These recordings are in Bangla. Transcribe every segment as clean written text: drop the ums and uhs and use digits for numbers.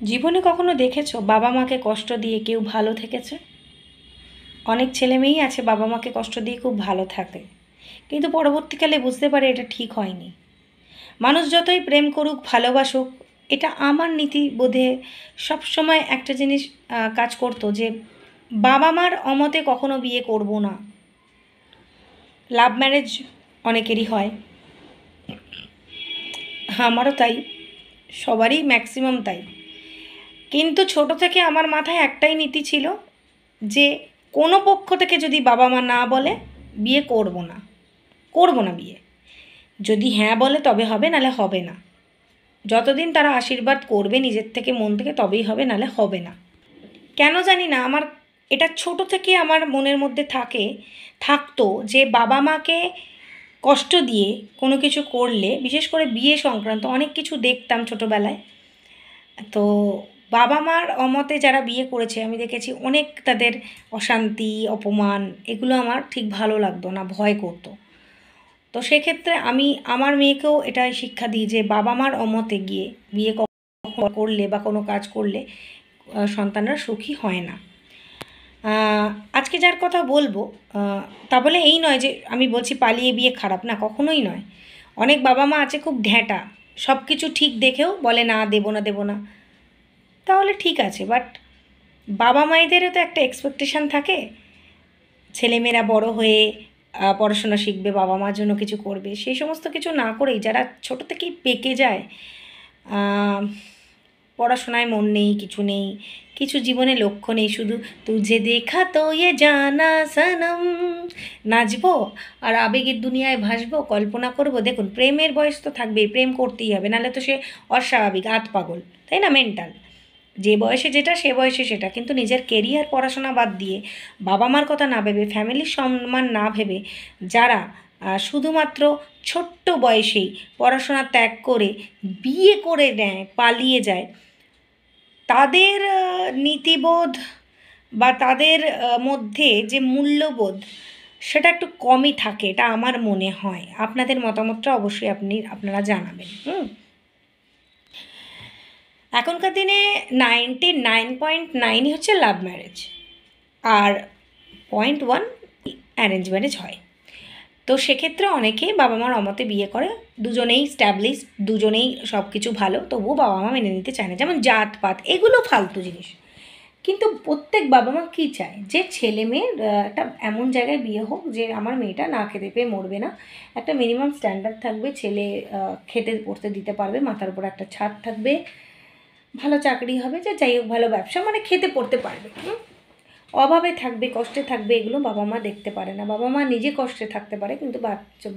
জীবনে কখনো দেখেছো বাবা মাকে কষ্ট দিয়ে কেউ ভালো থেকেছে? অনেক ছেলে মেয়েই আছে বাবা মাকে কষ্ট দিয়ে খুব ভালো থাকে, কিন্তু পরবর্তীকালে বুঝতে পারে এটা ঠিক হয়নি। মানুষ যতই প্রেম করুক ভালোবাসুক, এটা আমার নীতিবোধে সবসময় একটা জিনিস কাজ করতো যে বাবা মার অমতে কখনো বিয়ে করব না। লাভ ম্যারেজ অনেকেরই হয়, আমারও তাই, সবারই ম্যাক্সিমাম তাই। কিন্তু ছোট থেকে আমার মাথায় একটাই নীতি ছিল যে কোনো পক্ষ থেকে যদি বাবা মা না বলে বিয়ে করব না, করব না বিয়ে। যদি হ্যাঁ বলে তবে হবে, নালে হবে না। যতদিন তারা আশীর্বাদ করবে নিজের থেকে মন থেকে তবেই হবে, নালে হবে না। কেন জানি না, আমার এটা ছোট থেকে আমার মনের মধ্যে থাকতো যে বাবা মাকে কষ্ট দিয়ে কোনো কিছু করলে, বিশেষ করে বিয়ে সংক্রান্ত অনেক কিছু দেখতাম ছোটোবেলায়। তো বাবা মার অমতে যারা বিয়ে করেছে আমি দেখেছি অনেক তাদের অশান্তি, অপমান, এগুলো আমার ঠিক ভালো লাগতো না, ভয় করতো। তো সেক্ষেত্রে আমি আমার মেয়েকেও এটাই শিক্ষা দিই যে বাবা মার অমতে গিয়ে বিয়ে করলে বা কোনো কাজ করলে সন্তানরা সুখী হয় না। আজকে যার কথা বলবো, তা বলে এই নয় যে আমি বলছি পালিয়ে বিয়ে খারাপ, না, কখনোই নয়। অনেক বাবা মা আছে খুব ঢ্যাঁটা, সব কিছু ঠিক দেখেও বলে না, দেবো না দেবো না। তাহলে ঠিক আছে, বাট বাবা মায়েদেরও তো একটা এক্সপেকটেশান থাকে, ছেলেমেয়েরা বড় হয়ে পড়াশোনা শিখবে, বাবা মার জন্য কিছু করবে। সেই সমস্ত কিছু না করেই যারা ছোট থেকেই পেকে যায়, পড়াশোনায় মন নেই, কিছু নেই, কিছু জীবনে লক্ষ্য নেই, শুধু তুঝে দেখা তো ইয়ে জানা সনম, নাচবো আর আবেগের দুনিয়ায় ভাসবো, কল্পনা করবো। দেখুন, প্রেমের বয়স তো থাকবেই, প্রেম করতেই হবে, নাহলে তো সে অস্বাভাবিক, পাগল, তাই না, মেন্টাল। যে বয়সে যেটা সে বয়সে সেটা, কিন্তু নিজের কেরিয়ার পড়াশোনা বাদ দিয়ে, বাবা মার কথা না ভেবে, ফ্যামিলির সম্মান না ভেবে যারা শুধুমাত্র ছোট্ট বয়সেই পড়াশোনা ত্যাগ করে বিয়ে করে নেয়, পালিয়ে যায়, তাদের নীতিবোধ বা তাদের মধ্যে যে মূল্যবোধ, সেটা একটু কমই থাকে, এটা আমার মনে হয়। আপনাদের মতামতটা অবশ্যই আপনারা জানাবেন। এখনকার দিনে 99.9ই হচ্ছে লাভ ম্যারেজ, আর 0.1 অ্যারেঞ্জ ম্যারেজ হয়। তো সেক্ষেত্রে অনেকেই বাবা মার অমতে বিয়ে করে, দুজনেই স্ট্যাবলিশ, দুজনেই সব কিছু ভালো, তবুও বাবা মা মেনে নিতে চায় না, যেমন জাতপাত, এগুলো ফালতু জিনিস। কিন্তু প্রত্যেক বাবা মা কী চায়, যে ছেলে মেয়ের একটা এমন জায়গায় বিয়ে হোক যে আমার মেয়েটা না খেতে পেয়ে মরবে না, একটা মিনিমাম স্ট্যান্ডার্ড থাকবে, ছেলে খেতে পড়তে দিতে পারবে, মাথার উপর একটা ছাদ থাকবে, ভালো চাকরি হবে, যে যাই হোক ভালো ব্যবসা, মানে খেতে পড়তে পারবে। অভাবে থাকবে, কষ্টে থাকবে, এগুলো বাবা মা দেখতে পারে না। বাবা মা নিজে কষ্টে থাকতে পারে, কিন্তু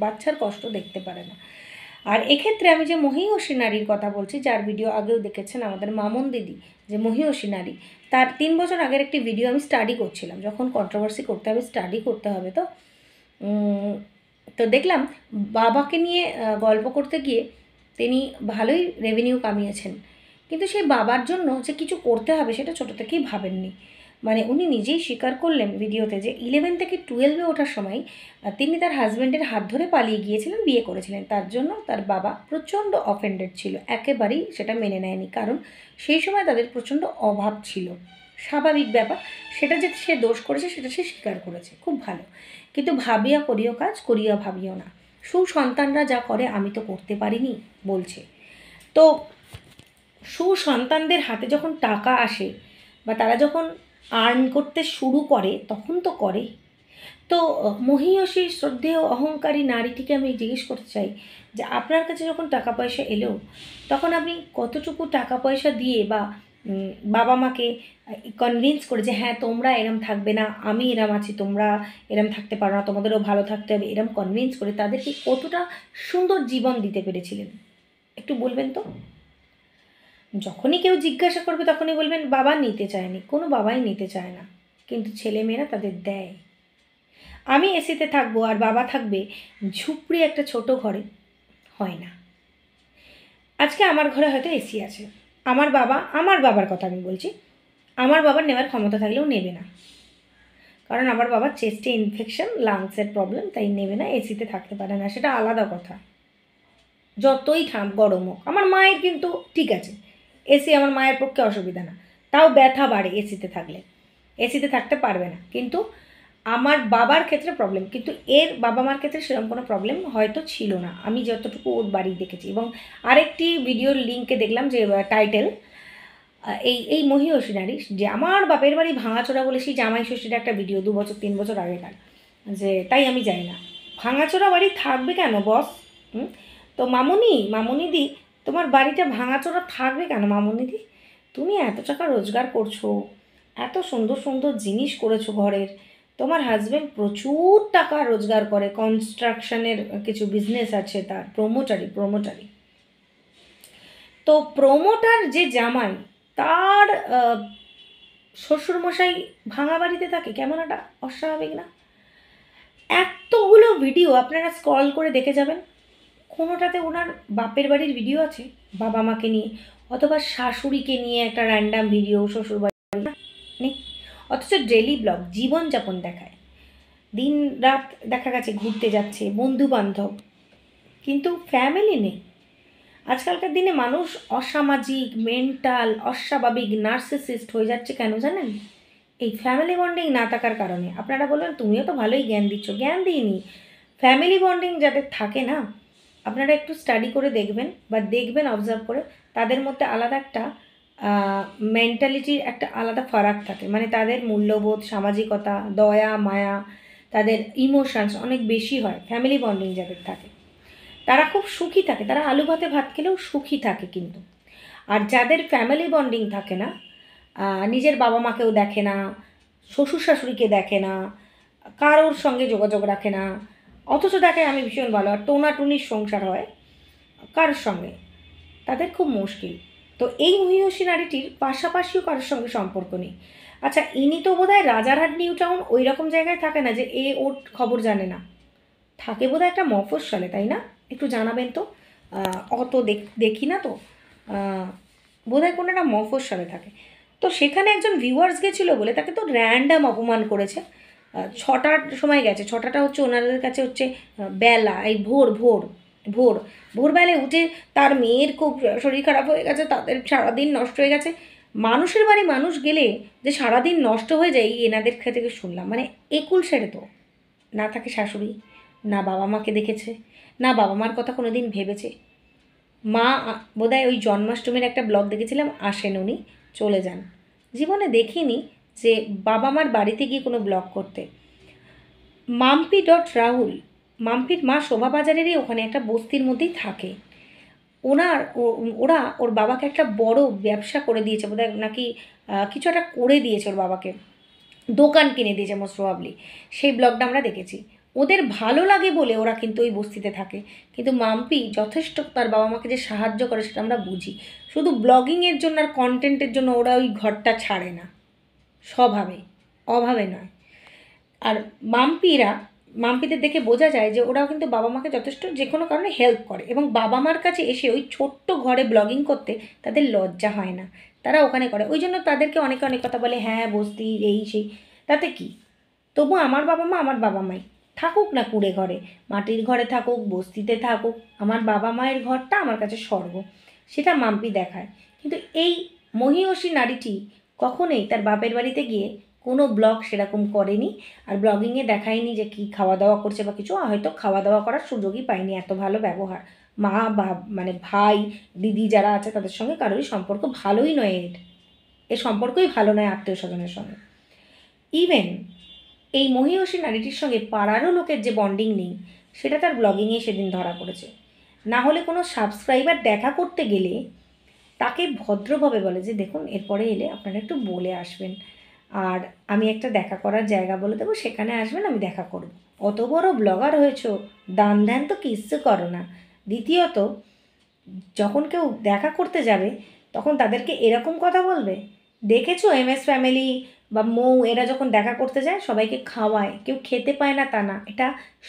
বাচ্চার কষ্ট দেখতে পারে না। আর এক্ষেত্রে আমি যে মহীয়সী নারীর কথা বলছি, যার ভিডিও আগেও দেখেছেন আমাদের মামন দিদি, যে মহীয়সী নারী, তার 3 বছর আগের একটি ভিডিও আমি স্টাডি করছিলাম, যখন কন্ট্রোভার্সি করতে হবে স্টাডি করতে হবে, তো তো দেখলাম বাবাকে নিয়ে গল্প করতে গিয়ে তিনি ভালোই রেভিনিউ কামিয়েছেন, কিন্তু সেই বাবার জন্য যে কিছু করতে হবে সেটা ছোটো থেকেই ভাবেননি। মানে উনি নিজেই স্বীকার করলেন ভিডিওতে যে 11 থেকে 12-এ ওঠার সময় তিনি তার হাজব্যান্ডের হাত ধরে পালিয়ে গিয়েছিলেন, বিয়ে করেছিলেন। তার জন্য তার বাবা প্রচণ্ড অফেন্ডেড ছিল, একেবারেই সেটা মেনে নেয়নি, কারণ সেই সময় তাদের প্রচণ্ড অভাব ছিল, স্বাভাবিক ব্যাপার। সেটা যে সে দোষ করেছে সেটা সে স্বীকার করেছে, খুব ভালো। কিন্তু ভাবিয়া করিও কাজ, করিয়া ভাবিও না। সুসন্তানরা যা করে আমি তো করতে পারিনি বলছে। তো সুসন্তানদের হাতে যখন টাকা আসে বা তারা যখন আর্ন করতে শুরু করে, তখন তো করে। তো মহীয়সী শ্রদ্ধেয় অহংকারী নারীটিকে আমি জিজ্ঞেস করতে চাই যে আপনার কাছে যখন টাকা পয়সা এলো, তখন আপনি কতটুকু টাকা পয়সা দিয়ে বা বাবা মাকে কনভিন্স করে যে হ্যাঁ তোমরা এরম থাকবে না, আমি এরম আছি, তোমরা এরম থাকতে পারো না, তোমাদেরও ভালো থাকতে হবে, এরম কনভিন্স করে তাদেরকে কতটা সুন্দর জীবন দিতে পেরেছিলেন, একটু বলবেন তো? যখনই কেউ জিজ্ঞাসা করবে তখনই বলবেন বাবা নিতে চায়নি, কোনো বাবাই নিতে চায় না, কিন্তু ছেলেমেয়েরা তাদের দেয়। আমি এসিতে থাকবো আর বাবা থাকবে ঝুপড়ি একটা ছোট ঘরে, হয় না। আজকে আমার ঘরে হয়তো এসি আছে, আমার বাবার কথা আমি বলছি, আমার বাবার নেওয়ার ক্ষমতা থাকলেও নেবে না, কারণ আমার বাবার চেস্টে ইনফেকশন, লাংসের প্রবলেম, তাই নেবে না, এসিতে থাকতে পারে না, সেটা আলাদা কথা। যতই গরম হোক, আমার মায়ের কিন্তু ঠিক আছে, এসি আমার মায়ের পক্ষে অসুবিধা না, তাও ব্যথা বাড়ে এসিতে থাকলে, এসিতে থাকতে পারবে না। কিন্তু আমার বাবার ক্ষেত্রে প্রবলেম, কিন্তু এর বাবা মার ক্ষেত্রে সেরকম কোনো প্রবলেম হয়তো ছিল না, আমি যতটুকু ওর বাড়ি দেখেছি। এবং আরেকটি ভিডিওর লিঙ্কে দেখলাম যে টাইটেল এই মহীয়সী নারী, যে আমার বাপের বাড়ি ভাঙাচোরা বলে সেই জামাই ষষ্ঠীর একটা ভিডিও 2 বছর 3 বছর আগেকার, যে তাই আমি জানি না ভাঙাচোরা বাড়ি থাকবে কেন বস। তো মামুনিদি তোমার বাড়িটা ভাঙাচোরা থাকবে কেন মামুনিদি? তুমি এত টাকা রোজগার করছো, এত সুন্দর সুন্দর জিনিস করেছো ঘরের, তোমার হাজব্যান্ড প্রচুর টাকা রোজগার করে, কনস্ট্রাকশনের কিছু বিজনেস আছে তার, প্রমোটারি। তো প্রমোটার যে জামাই, তার শ্বশুরমশাই ভাঙা বাড়িতে থাকে, কেমন একটা অস্বাভাবিক না? এতগুলো ভিডিও আপনারা স্ক্রল করে দেখে যাবেন, কোনোটাতে ওনার বাপের বাড়ির ভিডিও আছে বাবা মাকে নিয়ে, অথবা শাশুড়িকে নিয়ে একটা র্যান্ডাম ভিডিও শ্বশুরবাড়ি নেই। অথচ ডেলি ব্লগ জীবনযাপন দেখায়, দিন রাত দেখা গেছে ঘুরতে যাচ্ছে, বন্ধু বান্ধব, কিন্তু ফ্যামিলি নেই। আজকালকার দিনে মানুষ অসামাজিক, মেন্টাল, অস্বাভাবিক, নার্সিসিস্ট হয়ে যাচ্ছে কেন জানেন? এই ফ্যামিলি বন্ডিং না থাকার কারণে। আপনারা বলবেন তুমিও তো ভালোই জ্ঞান দিচ্ছ, জ্ঞান দিইনি। ফ্যামিলি বন্ডিং যাদের থাকে না, আপনারা একটু স্টাডি করে দেখবেন অবজার্ভ করে, তাদের মধ্যে আলাদা একটা মেন্টালিটির একটা আলাদা ফারাক থাকে, মানে তাদের মূল্যবোধ, সামাজিকতা, দয়া মায়া, তাদের ইমোশনস অনেক বেশি হয় ফ্যামিলি বন্ডিং যাদের থাকে, তারা খুব সুখী থাকে, তারা আলু ভাতে ভাত খেলেও সুখী থাকে। কিন্তু আর যাদের ফ্যামিলি বন্ডিং থাকে না, নিজের বাবা মাকেও দেখে না, শ্বশুর শাশুড়িকে দেখে না, কারোর সঙ্গে যোগাযোগ রাখে না, অথচ দেখে আমি ভীষণ ভালো, আর টোনাটুনির সংসার হয় কারোর সঙ্গে, তাদের খুব মুশকিল। তো এই মহীয়সী নারীটির পাশাপাশিও কারোর সঙ্গে সম্পর্ক নেই। আচ্ছা, ইনি তো বোধহয় রাজারহাট নিউ টাউন ওই রকম জায়গায় থাকে না যে ওর খবর জানে না, থাকে বোধহয় একটা মফস্বলে, তাই না? একটু জানাবেন তো, অত দেখি না তো, বোধহয় কোনো একটা মফস্বলে থাকে। তো সেখানে একজন ভিউয়ার্স গেছিলো বলে তাকে তো র্যান্ডাম অপমান করেছে। 6টার সময় গেছে, 6টাটা হচ্ছে ওনাদের কাছে হচ্ছে বেলা, এই ভোরবেলায় উঠে তার মেয়ের খুব শরীর খারাপ হয়ে গেছে, তাদের সারাদিন নষ্ট হয়ে গেছে। মানুষের বাড়ি মানুষ গেলে যে সারাদিন নষ্ট হয়ে যায়, এনাদের থেকে শুনলাম। মানে একুল সেরে তো না থাকে শাশুড়ি, না বাবা মাকে দেখেছে, না বাবা মার কথা কোনো দিন ভেবেছে। মা বোধহয় ওই জন্মাষ্টমীর একটা ব্লগ দেখেছিলাম, আসেন উনি চলে যান, জীবনে দেখিনি যে বাবা মার বাড়িতে গিয়ে কোনো ব্লগ করতে। মাম্পির মা শোভাবাজারেরই ওখানে একটা বস্তির মধ্যেই থাকে। ওরা ওর বাবাকে একটা বড় ব্যবসা করে দিয়েছে বোধহয়, নাকি কিছু একটা করে দিয়েছে ওর বাবাকে, দোকান কিনে দিয়েছে মোস্ট প্রবাবলি। সেই ব্লগটা আমরা দেখেছি। ওদের ভালো লাগে বলে ওরা কিন্তু ওই বস্তিতে থাকে, কিন্তু মাম্পি যথেষ্ট তার বাবা মাকে যে সাহায্য করে সেটা আমরা বুঝি। শুধু ব্লগিংয়ের জন্য আর কন্টেন্টের জন্য ওরা ওই ঘরটা ছাড়ে না, স্বভাবে, অভাবে নয়। আর মাম্পিদের দেখে বোঝা যায় যে ওরাও কিন্তু বাবা মাকে যথেষ্ট যে কোনো কারণে হেল্প করে, এবং বাবা মার কাছে এসে ওই ছোট্ট ঘরে ব্লগিং করতে তাদের লজ্জা হয় না, তারা ওখানে করে। ওই জন্য তাদেরকে অনেকে অনেক কথা বলে, হ্যাঁ বস্তি এই সেই, তাতে কি? তবু আমার বাবা মাই থাকুক না কুড়ে ঘরে, মাটির ঘরে থাকুক, বস্তিতে থাকুক, আমার বাবা মায়ের ঘরটা আমার কাছে স্বর্গ, সেটা মাম্পি দেখায়। কিন্তু এই মহীয়সী নারীটি কখনোই তার বাপের বাড়িতে গিয়ে কোনো ব্লগ সেরকম করেনি, আর ব্লগিংয়ে দেখায়নি যে কী খাওয়া দাওয়া করছে বা কিছু, হয়তো খাওয়া দাওয়া করার সুযোগই পায়নি, এত ভালো ব্যবহার। মা বা মানে ভাই দিদি যারা আছে তাদের সঙ্গে কারোরই সম্পর্ক ভালোই নয়, এর সম্পর্কই ভালো নয় আত্মীয় স্বজনের সঙ্গে। ইভেন এই মহীয়সী নারীটির সঙ্গে পাড়ারও লোকের যে বন্ডিং নেই, সেটা তার ব্লগিংয়ে সেদিন ধরা পড়েছে। না হলে কোনো সাবস্ক্রাইবার দেখা করতে গেলে তাকে ভদ্রভাবে বলে যে দেখুন এরপরে এলে আপনারা একটু বলে আসবেন, আর আমি একটা দেখা করার জায়গা বলে দেবো, সেখানে আসবেন, আমি দেখা করব। অত বড় ব্লগার হয়েছো, দান ধ্যান তো কিচ্ছু করো না। দ্বিতীয়ত, যখন কেউ দেখা করতে যাবে তখন তাদেরকে এরকম কথা বলবে? দেখেছো MS ফ্যামিলি বা মৌ এরা যখন দেখা করতে যায় সবাইকে খাওয়ায়, কেউ খেতে পায় না তা না, এটা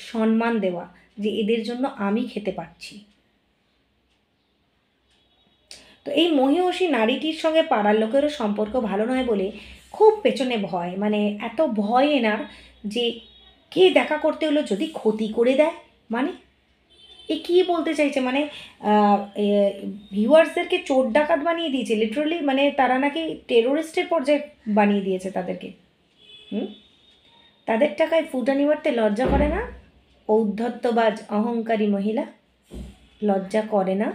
সম্মান দেওয়া যে এদের জন্য আমি খেতে পাচ্ছি। তো এই মহীয়সী নারীটির সঙ্গে পাড়ার লোকেরও সম্পর্ক ভালো নয় বলে খুব পেছনে ভয়, মানে এত ভয় এনার যে কে দেখা করতে হলো যদি ক্ষতি করে দেয়, মানে এ কী বলতে চাইছে, মানে ভিউয়ার্সদেরকে চোর ডাকাত বানিয়ে দিয়েছে লিটারালি, মানে তারা নাকি টেরোরিস্টের পর্যায়ে বানিয়ে দিয়েছে তাদেরকে। তাদের টাকায় ফুটানি মারতে লজ্জা করে না? ঔদ্ধত্যবাজ অহংকারী মহিলা, লজ্জা করে না?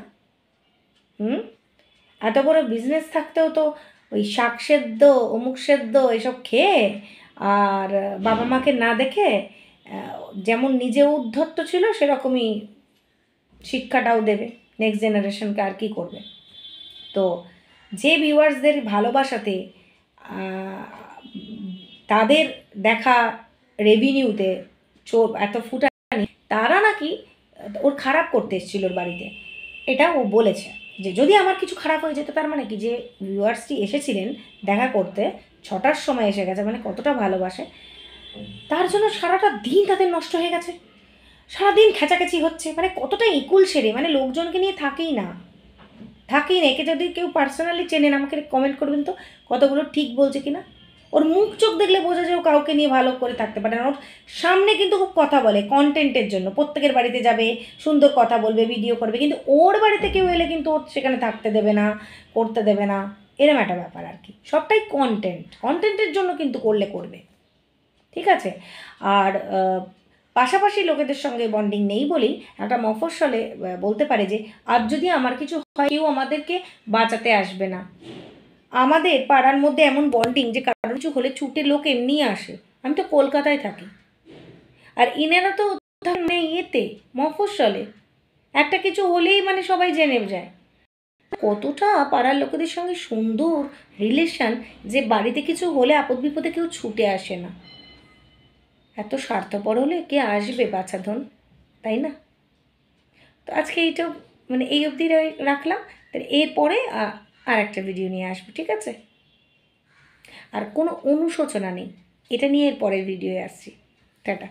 এত বড় বিজনেস থাকতেও তো ওই শাক সেদ্ধ অমুক সেদ্ধ এসব খেয়ে আর বাবা মাকে না দেখে যেমন নিজে উদ্ধত্ত ছিল সেরকমই শিক্ষাটাও দেবে নেক্সট জেনারেশনকে, আর কি করবে। তো যে ভিউয়ার্সদের ভালোবাসাতে তাদের দেখা রেভিনিউতে এত ফুটানি, তারা নাকি ওর খারাপ করতে এসেছিল ওর বাড়িতে, এটা ও বলেছে। যে যদি আমার কিছু খারাপ হয়ে যেত, তার মানে কি, যে ভিউয়ার্সটি এসেছিলেন দেখা করতে 6টার সময় এসে গেছে, মানে কতটা ভালোবাসে, তার জন্য সারাটা দিন তাদের নষ্ট হয়ে গেছে, সারাদিন খেঁচাখেচি হচ্ছে, মানে কতটা ইকুল সেরে, মানে লোকজনকে নিয়ে থাকেই না। একে যদি কেউ পার্সোনালি চেনেন আমাকে কমেন্ট করবেন তো কতগুলো ঠিক বলছে কিনা। ওর মুখ চোখ দেখলে বোঝা যায় ও কাউকে নিয়ে ভালো করে থাকতে পারে না। ওর সামনে কিন্তু খুব কথা বলে কন্টেন্টের জন্য, প্রত্যেকের বাড়িতে যাবে, সুন্দর কথা বলবে, ভিডিও করবে, কিন্তু ওর বাড়িতে কেউ এলে কিন্তু ওর সেখানে থাকতে দেবে না, করতে দেবে না, এরম একটা ব্যাপার আর কি। সবটাই কন্টেন্টের জন্য কিন্তু করলে করবে, ঠিক আছে। আর পাশাপাশি লোকেদের সঙ্গে বন্ডিং নেই বলেই একটা মফস্বলে বলতে পারে যে আজ যদি আমার কিছু হয় কেউ আমাদেরকে বাঁচাতে আসবে না। আমাদের পাড়ার মধ্যে এমন বন্ডিং যে কারোর কিছু হলে ছুটে লোক এমনিই আসে। আমি তো কলকাতায় থাকি, আর ইনারা তো নেই এতে মফস্বলে, একটা কিছু হলেই মানে সবাই জেনে যায়। কতটা পাড়ার লোকেদের সঙ্গে সুন্দর রিলেশন যে বাড়িতে কিছু হলে আপদ বিপদে কেউ ছুটে আসে না। এত স্বার্থপর হলে কে আসবে বাছাধন, তাই না? তো আজকে এইটা মানে এই অবধি রাখলাম। তাহলে এরপরে আর একটা ভিডিও নিয়ে আসবো, ঠিক আছে? আর কোনো অনুশোচনা নেই, এটা নিয়ে এর পরের ভিডিওয়ে আসছি। টাটা।